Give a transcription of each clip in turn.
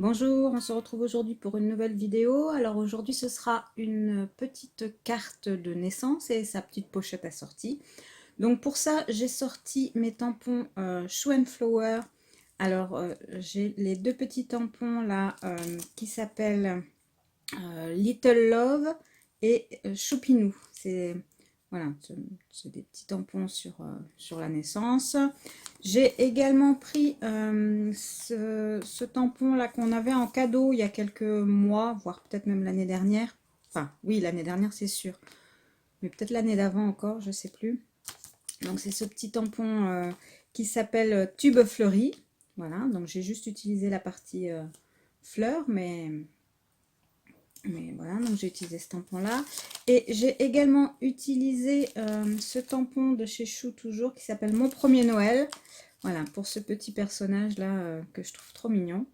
Bonjour, on se retrouve aujourd'hui pour une nouvelle vidéo. Alors aujourd'hui ce sera une petite carte de naissance et sa petite pochette assortie. Donc pour ça j'ai sorti mes tampons Shoe and Flower. Alors j'ai les deux petits tampons là qui s'appellent Little Love et Choupinou. C'est voilà, c'est des petits tampons sur la naissance. J'ai également pris ce tampon-là qu'on avait en cadeau il y a quelques mois, voire peut-être même l'année dernière. Enfin, oui, l'année dernière, c'est sûr. Mais peut-être l'année d'avant encore, je ne sais plus. Donc, c'est ce petit tampon qui s'appelle Tube Fleuri. Voilà, donc j'ai juste utilisé la partie fleur, mais voilà, donc j'ai utilisé ce tampon-là. Et j'ai également utilisé ce tampon de chez Chou toujours qui s'appelle Mon Premier Noël. Voilà, pour ce petit personnage-là que je trouve trop mignon.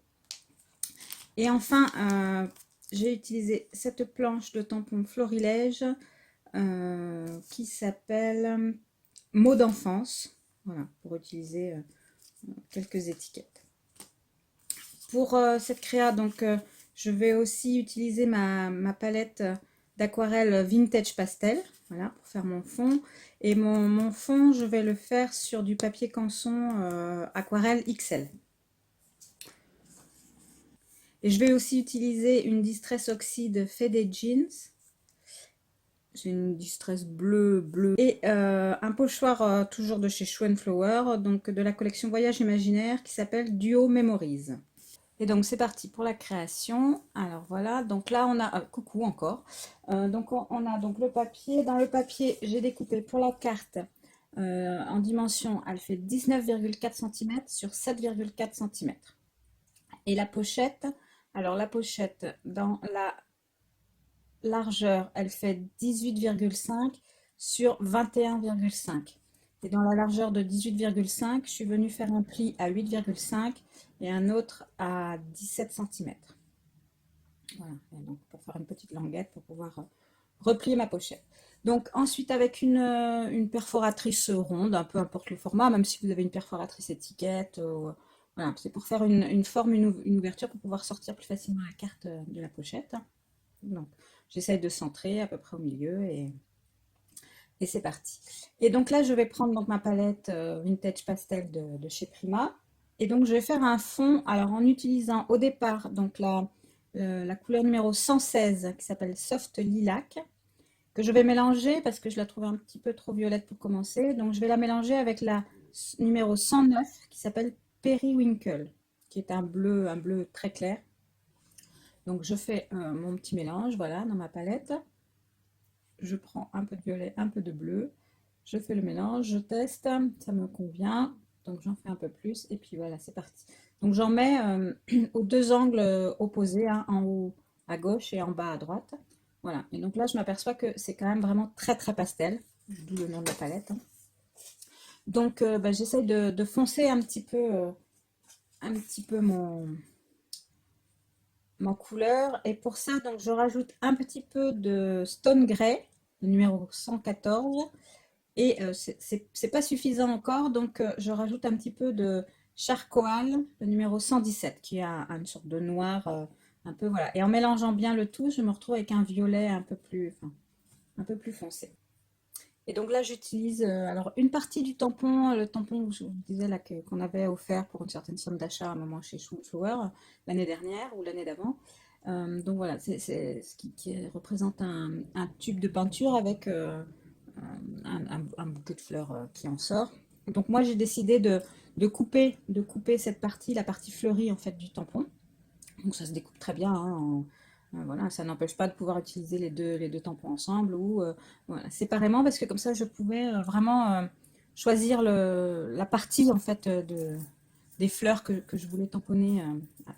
Et enfin, j'ai utilisé cette planche de tampon Florilège qui s'appelle Mots d'enfance. Voilà, pour utiliser quelques étiquettes. Pour cette créa, donc, je vais aussi utiliser ma palette d'aquarelle Vintage Pastel, voilà, pour faire mon fond. Et mon fond, je vais le faire sur du papier canson aquarelle XL. Et je vais aussi utiliser une Distress Oxide Faded Jeans. J'ai une Distress bleu. Et un pochoir toujours de chez Shoe Flower, donc de la collection Voyage Imaginaire qui s'appelle Duo Memories. Et donc c'est parti pour la création. Alors voilà, donc là on a, coucou encore. Donc on a donc le papier. Dans le papier, j'ai découpé pour la carte en dimension, elle fait 19,4 cm sur 7,4 cm. Et la pochette, alors la pochette dans la largeur, elle fait 18,5 sur 21,5. Et dans la largeur de 18,5, je suis venue faire un pli à 8,5 et un autre à 17 cm. Voilà, et donc pour faire une petite languette pour pouvoir replier ma pochette. Donc ensuite avec une perforatrice ronde, peu importe le format, même si vous avez une perforatrice étiquette, voilà, c'est pour faire une forme, une ouverture pour pouvoir sortir plus facilement la carte de la pochette. Donc j'essaye de centrer à peu près au milieu et c'est parti. Et donc là je vais prendre donc ma palette Vintage Pastel de chez Prima. Et donc je vais faire un fond, alors en utilisant au départ donc la couleur numéro 116 qui s'appelle Soft Lilac, que je vais mélanger parce que je la trouve un petit peu trop violette pour commencer. Donc je vais la mélanger avec la numéro 109 qui s'appelle Periwinkle, qui est un bleu très clair. Donc je fais mon petit mélange, voilà, dans ma palette. Je prends un peu de violet, un peu de bleu. Je fais le mélange, je teste, ça me convient. Donc j'en fais un peu plus et puis voilà, c'est parti. Donc j'en mets aux deux angles opposés, hein, en haut à gauche et en bas à droite. Voilà, et donc là je m'aperçois que c'est quand même vraiment très très pastel, d'où le nom de la palette, hein. Donc bah, j'essaye de foncer un petit peu ma couleur. Et pour ça, donc, je rajoute un petit peu de Stone Grey, le numéro 114. Et c'est pas suffisant encore, donc je rajoute un petit peu de Charcoal, le numéro 117, qui a une sorte de noir, un peu, voilà. Et en mélangeant bien le tout, je me retrouve avec un violet un peu plus, enfin, un peu plus foncé. Et donc là, j'utilise alors une partie du tampon, le tampon que je vous disais là qu'on avait offert pour une certaine somme d'achat à un moment chez Shoe Flower l'année dernière ou l'année d'avant. Donc voilà, c'est ce qui représente un tube de peinture avec un bouquet de fleurs qui en sort. Donc moi, j'ai décidé de couper cette partie, la partie fleurie en fait du tampon. Donc ça se découpe très bien, hein, voilà, ça n'empêche pas de pouvoir utiliser les deux tampons ensemble ou voilà, séparément parce que comme ça je pouvais vraiment choisir la partie en fait des fleurs que je voulais tamponner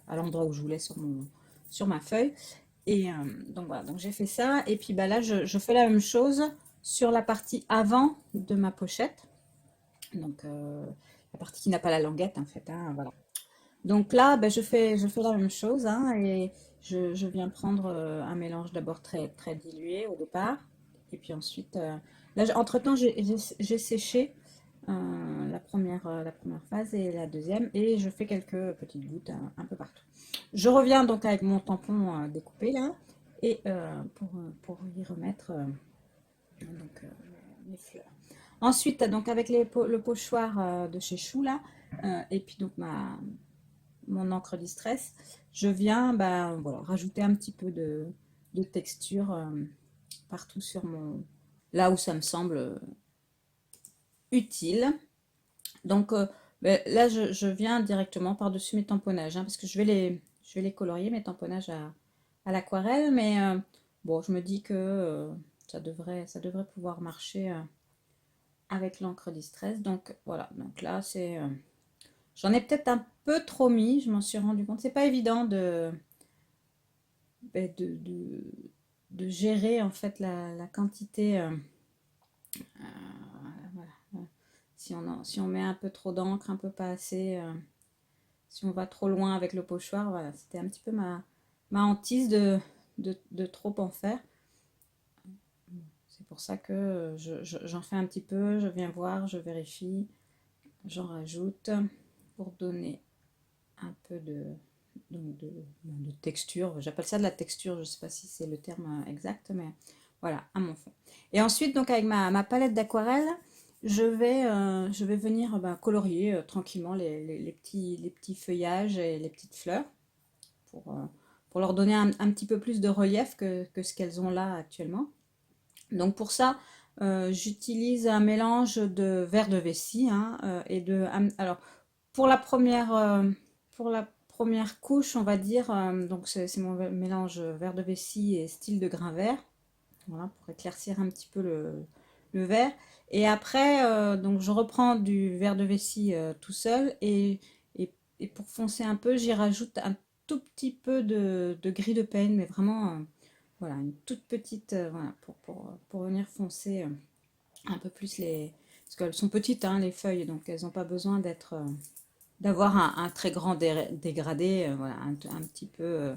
à l'endroit où je voulais sur ma feuille. Et donc voilà, donc j'ai fait ça et puis bah, là je fais la même chose sur la partie avant de ma pochette. Donc la partie qui n'a pas la languette en fait, hein, voilà. Donc là, ben, je fais la même chose, hein, et je viens prendre un mélange d'abord très dilué au départ. Et puis ensuite, là, entre-temps, j'ai séché la première phase et la deuxième. Et je fais quelques petites gouttes un peu partout. Je reviens donc avec mon tampon découpé là. Et pour y remettre donc, les fleurs. Ensuite, donc avec le pochoir de chez Chou là, et puis donc mon encre distress, je viens voilà, rajouter un petit peu de texture partout sur là où ça me semble utile. Donc là, je viens directement par-dessus mes tamponnages, hein, parce que je vais les colorier, mes tamponnages à l'aquarelle, mais bon, je me dis que ça devrait pouvoir marcher avec l'encre distress. Donc voilà, donc là, j'en ai peut-être un peu trop mis, je m'en suis rendu compte. C'est pas évident ben, de gérer en fait la quantité. Voilà. Si on met un peu trop d'encre, un peu pas assez, si on va trop loin avec le pochoir, voilà, c'était un petit peu ma hantise de trop en faire. C'est pour ça que j'en fais un petit peu, je viens voir, je vérifie, j'en rajoute pour donner un peu de texture. J'appelle ça de la texture, je ne sais pas si c'est le terme exact, mais voilà, à mon fond. Et ensuite, donc avec ma palette d'aquarelle, je vais venir colorier tranquillement les petits feuillages et les petites fleurs pour, euh, pour leur donner un petit peu plus de relief que ce qu'elles ont là actuellement. Donc pour ça, j'utilise un mélange de verre de vessie hein, alors, pour pour la première couche, on va dire, donc c'est mon mélange verre de vessie et style de grain vert. Voilà, pour éclaircir un petit peu le vert. Et après, donc je reprends du verre de vessie tout seul et pour foncer un peu, j'y rajoute un tout petit peu de gris de Payne, mais vraiment, voilà, une toute petite, voilà, pour venir foncer un peu plus parce qu'elles sont petites, hein, les feuilles, donc elles n'ont pas besoin d'avoir un très grand dégradé, voilà, un petit peu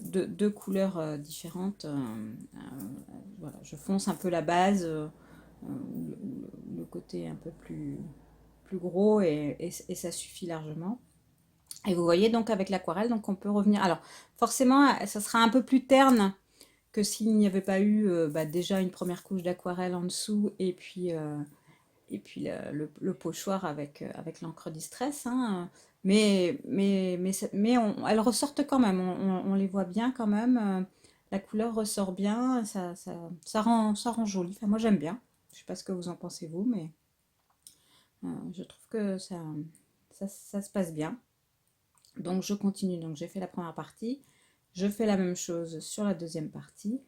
deux couleurs différentes. Voilà, je fonce un peu la base, le côté un peu plus gros et ça suffit largement. Et vous voyez donc avec l'aquarelle, donc on peut revenir. Alors forcément, ça sera un peu plus terne que s'il n'y avait pas eu déjà une première couche d'aquarelle en dessous et puis le pochoir avec l'encre distress. Hein. Elles ressortent quand même, on les voit bien quand même. La couleur ressort bien, ça rend joli. Enfin, moi j'aime bien. Je sais pas ce que vous en pensez vous, mais je trouve que ça se passe bien. Donc je continue. Donc j'ai fait la première partie. Je fais la même chose sur la deuxième partie.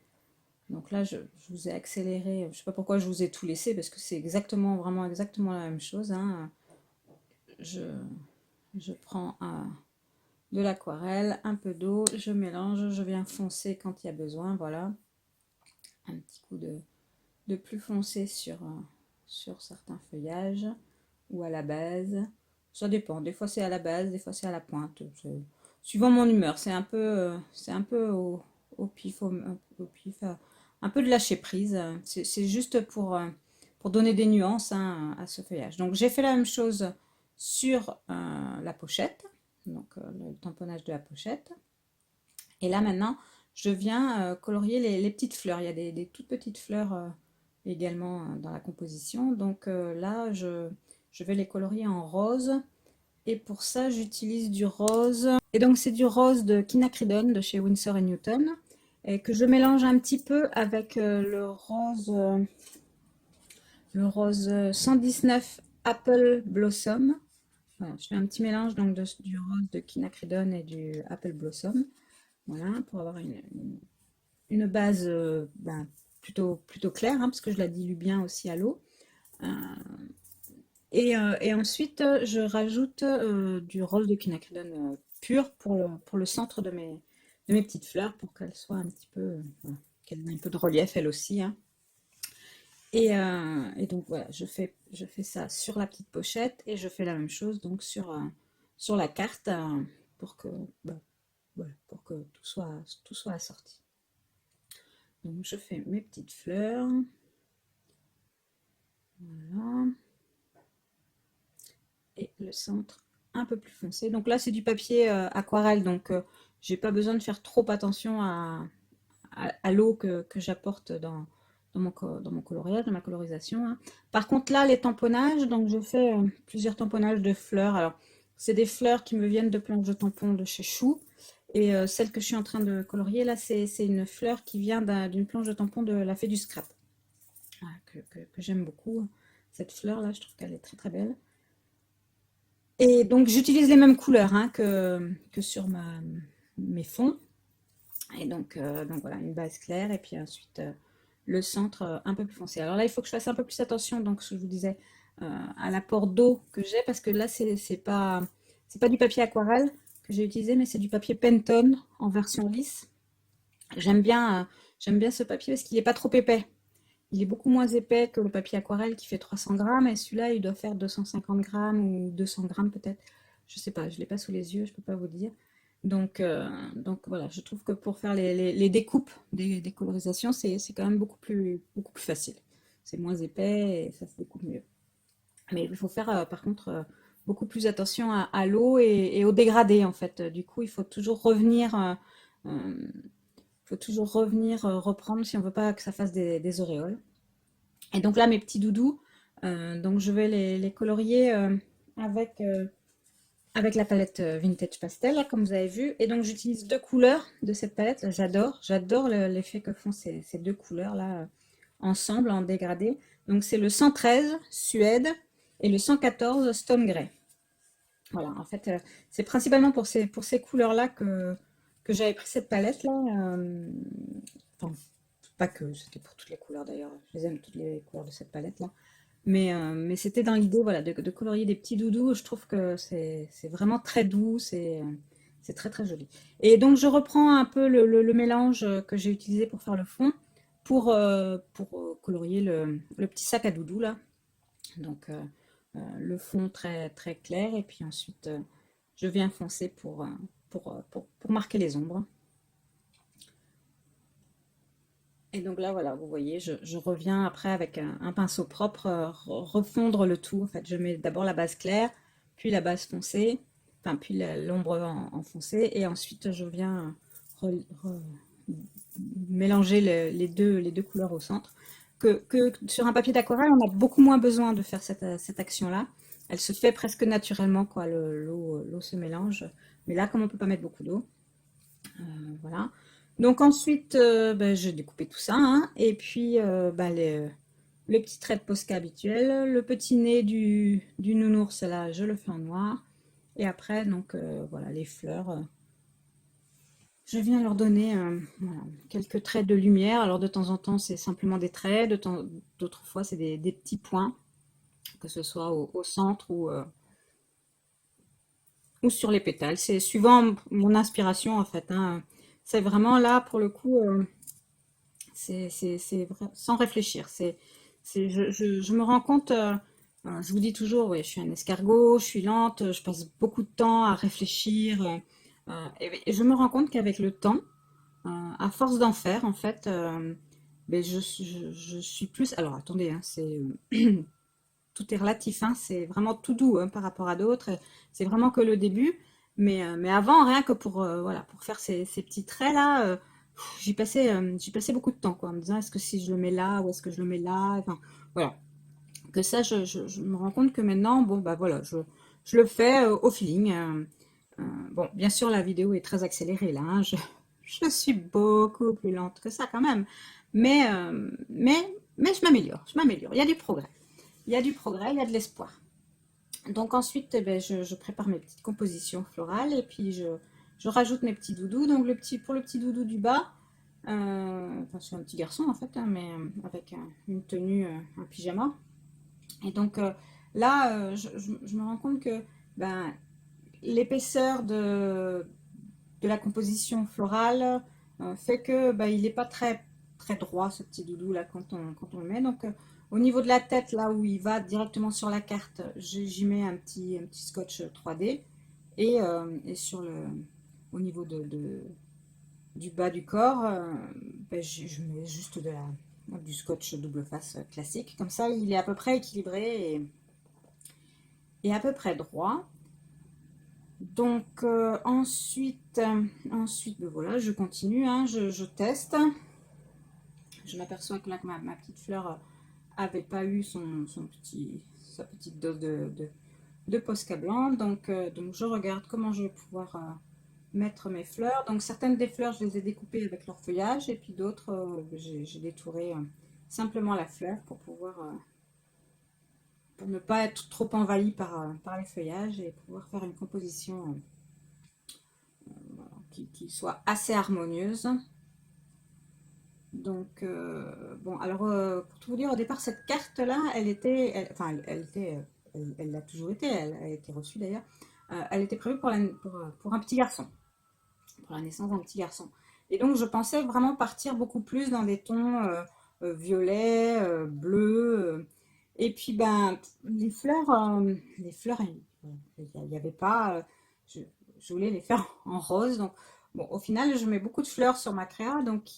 Donc là, je vous ai accéléré. Je ne sais pas pourquoi je vous ai tout laissé, parce que c'est vraiment exactement la même chose. Hein. Je, je prends de l'aquarelle, un peu d'eau, je mélange, je viens foncer quand il y a besoin. Voilà, un petit coup de plus foncé sur certains feuillages ou à la base. Ça dépend. Des fois c'est à la base, des fois c'est à la pointe. Suivant mon humeur. C'est un peu au pif, au pif, un peu de lâcher prise. C'est juste pour donner des nuances hein, à ce feuillage. Donc j'ai fait la même chose sur la pochette, donc le tamponnage de la pochette. Et là maintenant, je viens colorier les petites fleurs. Il y a des toutes petites fleurs également dans la composition. Donc là, je vais les colorier en rose. Et pour ça, j'utilise du rose. Et donc, c'est du rose de Quinacridone de chez Winsor & Newton. Et que je mélange un petit peu avec le rose 119 Apple Blossom. Voilà, je fais un petit mélange donc du rose de Quinacridone et du Apple Blossom. Voilà, pour avoir une base plutôt claire, hein, parce que je la dilue bien aussi à l'eau. Et ensuite, je rajoute du rose de quinacridone pur pour le centre de mes petites fleurs, pour qu'elles soient un petit peu, voilà, qu'elles aient un peu de relief elles aussi. Hein. Et donc voilà, je fais ça sur la petite pochette et je fais la même chose donc sur la carte pour que, bah, voilà, pour que tout soit assorti. Donc je fais mes petites fleurs. Voilà. le centre un peu plus foncé. Donc là, c'est du papier aquarelle, donc j'ai pas besoin de faire trop attention à l'eau que j'apporte dans mon coloriage, dans ma colorisation, hein. Par contre, là, les tamponnages, donc je fais plusieurs tamponnages de fleurs. Alors, c'est des fleurs qui me viennent de planches de tampons de chez Chou. Et celle que je suis en train de colorier, là, c'est une fleur qui vient d'une planche de tampon de la Fée du Scrap, ah, que j'aime beaucoup. Cette fleur-là, je trouve qu'elle est très très belle. Et donc, j'utilise les mêmes couleurs hein, que sur mes fonds. Et donc voilà, une base claire et puis ensuite le centre un peu plus foncé. Alors là, il faut que je fasse un peu plus attention, donc ce que je vous disais, à l'apport d'eau que j'ai, parce que là, c'est pas du papier aquarelle que j'ai utilisé, mais c'est du papier Pantone en version lisse. J'aime bien, j'aime bien ce papier parce qu'il n'est pas trop épais. Il est beaucoup moins épais que le papier aquarelle qui fait 300 grammes, et celui-là, il doit faire 250 grammes ou 200 grammes peut-être. Je sais pas, je l'ai pas sous les yeux, je peux pas vous dire. Donc voilà, je trouve que pour faire les découpes des colorisations, c'est quand même beaucoup plus facile. C'est moins épais et ça se découpe mieux. Mais il faut faire par contre beaucoup plus attention à l'eau et au dégradé en fait. Du coup, il faut toujours revenir, reprendre si on veut pas que ça fasse des auréoles. Et donc là, mes petits doudous, donc je vais les colorier avec, avec la palette Vintage Pastel, là, comme vous avez vu. Et donc j'utilise deux couleurs de cette palette. J'adore l'effet que font ces deux couleurs-là ensemble, en dégradé. Donc c'est le 113 Suède et le 114 Stone Grey. Voilà, en fait, c'est principalement pour ces couleurs-là que j'avais pris cette palette-là. Enfin, pas que, c'était pour toutes les couleurs d'ailleurs. Je les aime toutes les couleurs de cette palette-là. Mais c'était dans l'idée voilà, de colorier des petits doudous. Je trouve que c'est vraiment très doux, c'est très très joli. Et donc je reprends un peu le mélange que j'ai utilisé pour faire le fond pour colorier le petit sac à doudou là. Donc le fond très très clair et puis ensuite je viens foncer pour marquer les ombres. Et donc là, voilà, vous voyez, je reviens après avec un pinceau propre, refondre le tout. En fait, je mets d'abord la base claire, puis la base foncée, enfin, puis l'ombre en foncé, et ensuite je viens mélanger les deux couleurs au centre. Que sur un papier d'aquarelle, on a beaucoup moins besoin de faire cette action-là. Elle se fait presque naturellement, quoi. L'eau se mélange. Mais là, comme on peut pas mettre beaucoup d'eau, voilà. Donc ensuite, ben, j'ai découpé tout ça, hein, et puis ben, le petit trait de Posca habituel, le petit nez du nounours, là, je le fais en noir. Et après, donc voilà, les fleurs, je viens leur donner voilà, quelques traits de lumière. Alors de temps en temps, c'est simplement des traits, d'autres fois, c'est des petits points, que ce soit au centre ou sur les pétales. C'est suivant mon inspiration, en fait, hein. C'est vraiment là, pour le coup, sans réfléchir. Je me rends compte, je vous dis toujours, oui, je suis un escargot, je suis lente, je passe beaucoup de temps à réfléchir. Et je me rends compte qu'avec le temps, à force d'en faire, en fait, ben, je suis plus. Alors attendez, hein, tout est relatif, hein, c'est vraiment tout doux hein, par rapport à d'autres. C'est vraiment que le début. Mais avant, rien que voilà, pour faire ces petits traits-là, j'y passais beaucoup de temps, quoi, en me disant est-ce que si je le mets là ou est-ce que je le mets là, enfin, voilà. Que ça, je me rends compte que maintenant, bon, bah voilà, je le fais au feeling. Bon, bien sûr, la vidéo est très accélérée là, hein, je suis beaucoup plus lente que ça quand même. Mais je m'améliore. Il y a du progrès. Il y a du progrès, il y a de l'espoir. Donc ensuite, eh ben, je prépare mes petites compositions florales et puis je rajoute mes petits doudous. Donc pour le petit doudou du bas, enfin c'est un petit garçon en fait, hein, mais avec une tenue, un pyjama. Et donc là, je me rends compte que ben, l'épaisseur de la composition florale fait que ben, il n'est pas très, très droit ce petit doudou là quand on le met. Donc au niveau de la tête, là où il va directement sur la carte, j'y mets un petit scotch 3D. Et au niveau du bas du corps, ben, je mets juste du scotch double face classique. Comme ça, il est à peu près équilibré est à peu près droit. Donc ensuite ben voilà, je continue, hein, je teste. Je m'aperçois que là, que ma petite fleur avait pas eu sa petite dose de Posca blanc. Donc je regarde comment je vais pouvoir mettre mes fleurs. Donc certaines des fleurs, je les ai découpées avec leur feuillage et puis d'autres, j'ai détouré simplement la fleur pour pouvoir, pour ne pas être trop envahi par les feuillages et pouvoir faire une composition voilà, qui soit assez harmonieuse. Donc, bon, alors, pour tout vous dire, au départ, cette carte-là, enfin, elle l'a toujours été, elle a été reçue d'ailleurs. Elle était prévue pour un petit garçon, pour la naissance d'un petit garçon. Et donc, je pensais vraiment partir beaucoup plus dans des tons violets, bleus. Et puis, ben, les fleurs, il n'y avait pas. Je voulais les faire en rose. Donc, bon, au final, je mets beaucoup de fleurs sur ma créa, donc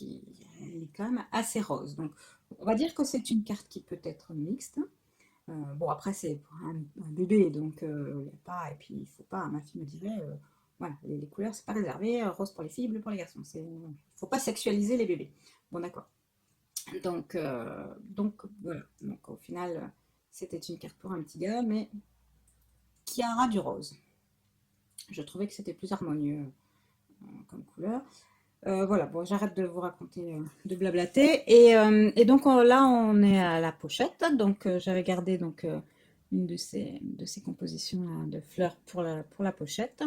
elle est quand même assez rose. Donc, on va dire que c'est une carte qui peut être mixte. Bon, après, c'est pour un bébé, donc il y a pas. Et puis, il faut pas. Ma fille me dirait, voilà, les couleurs, c'est pas réservé. Rose pour les filles, bleu pour les garçons. Il faut pas sexualiser les bébés. Bon, d'accord. Donc voilà. Donc, au final, c'était une carte pour un petit gars, mais qui aura du rose. Je trouvais que c'était plus harmonieux comme couleur. Voilà, bon, j'arrête de vous raconter, de blablater. Et donc là, on est à la pochette. Donc j'avais gardé donc, une de ces compositions là, de fleurs pour la pochette.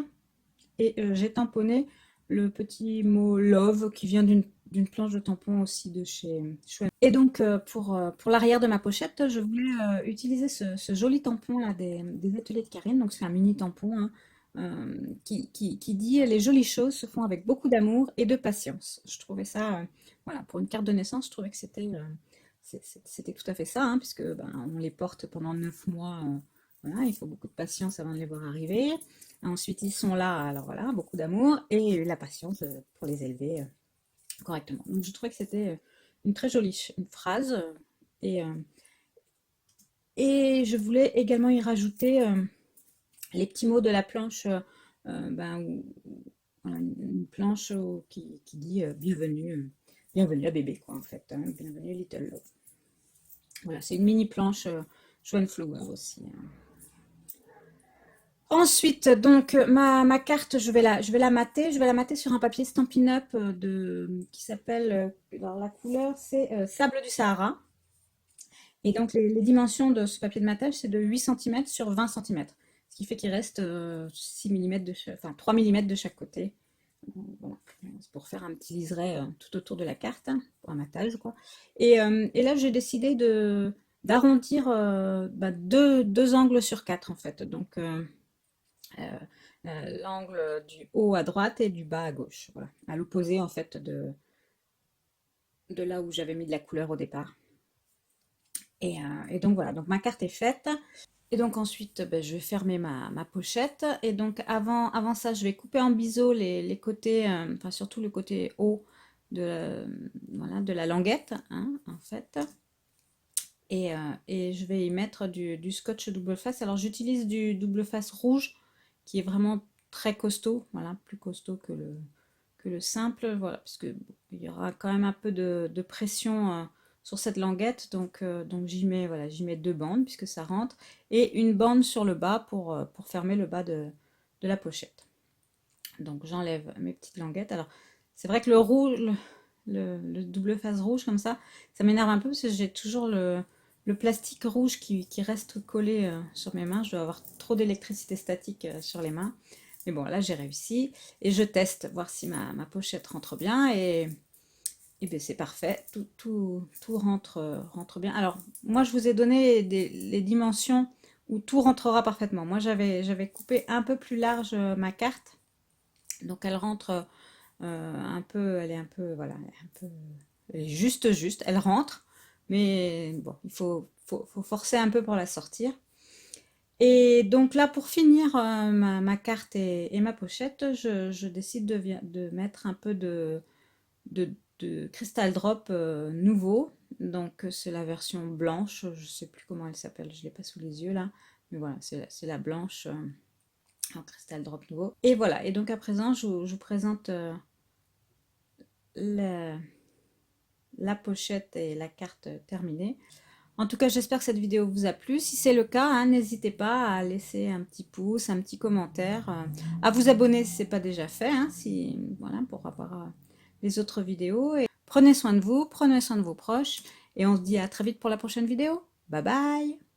Et j'ai tamponné le petit mot love qui vient d'une planche de tampon aussi de chez Schwen. Et donc pour l'arrière de ma pochette, je voulais utiliser ce joli tampon là des ateliers de Karine. Donc c'est un mini tampon hein, qui dit les jolies choses se font avec beaucoup d'amour et de patience. Je trouvais ça, voilà, pour une carte de naissance, je trouvais que c'était tout à fait ça, hein, puisque ben, on les porte pendant 9 mois. Voilà, il faut beaucoup de patience avant de les voir arriver. Ensuite, ils sont là, alors voilà, beaucoup d'amour et la patience pour les élever correctement. Donc, je trouvais que c'était une très jolie une phrase. Et, euh, et je voulais également y rajouter les petits mots de la planche, ben, voilà, une planche qui dit bienvenue, bienvenue à bébé, quoi, en fait. Hein, bienvenue Little Love. Voilà, c'est une mini planche Joan Flower aussi. Hein. Ensuite, donc, ma carte, je vais la mater. Je vais la mater sur un papier Stampin' Up qui s'appelle, alors la couleur, c'est Sable du Sahara. Et donc, les dimensions de ce papier de matage, c'est de 8 cm sur 20 cm. Ce qui fait qu'il reste 6 mm enfin 3 mm de chaque côté. Voilà. C'est pour faire un petit liseré tout autour de la carte, hein, pour un matage, quoi. Et là, j'ai décidé d'arrondir bah, deux angles sur quatre, en fait. Donc, euh, l'angle du haut à droite et du bas à gauche. Voilà. À l'opposé, en fait, de là où j'avais mis de la couleur au départ. Et donc voilà, donc ma carte est faite. Et donc ensuite, ben, je vais fermer ma pochette. Et donc avant ça, je vais couper en biseau les côtés, enfin surtout le côté haut voilà, de la languette, hein, en fait. Et je vais y mettre du scotch double face. Alors j'utilise du double face rouge qui est vraiment très costaud, voilà, plus costaud que le simple, voilà, parce que bon, il y aura quand même un peu de pression sur cette languette, donc voilà, j'y mets deux bandes puisque ça rentre, et une bande sur le bas pour fermer le bas de la pochette. Donc j'enlève mes petites languettes. Alors c'est vrai que le rouge, le double face rouge comme ça m'énerve un peu parce que j'ai toujours le plastique rouge qui reste collé sur mes mains. Je dois avoir trop d'électricité statique sur les mains. Mais bon, là j'ai réussi et je teste, voir si ma pochette rentre bien et bien c'est parfait, tout rentre bien. Alors moi je vous ai donné les dimensions où tout rentrera parfaitement. Moi j'avais coupé un peu plus large ma carte, donc elle rentre un peu, elle est un peu, voilà, elle est juste, elle rentre, mais bon, faut forcer un peu pour la sortir. Et donc là, pour finir ma carte et ma pochette, je décide de mettre un peu de Crystal Drop nouveau. Donc c'est la version blanche, je sais plus comment elle s'appelle, je l'ai pas sous les yeux là. Mais voilà, c'est la blanche en cristal drop nouveau. Et voilà, et donc à présent, je vous présente la, la pochette et la carte terminée. En tout cas, j'espère que cette vidéo vous a plu. Si c'est le cas, hein, n'hésitez pas à laisser un petit pouce, un petit commentaire, à vous abonner si ce n'est pas déjà fait, hein, voilà, pour avoir les autres vidéos. Et prenez soin de vous, prenez soin de vos proches, et on se dit à très vite pour la prochaine vidéo. Bye bye!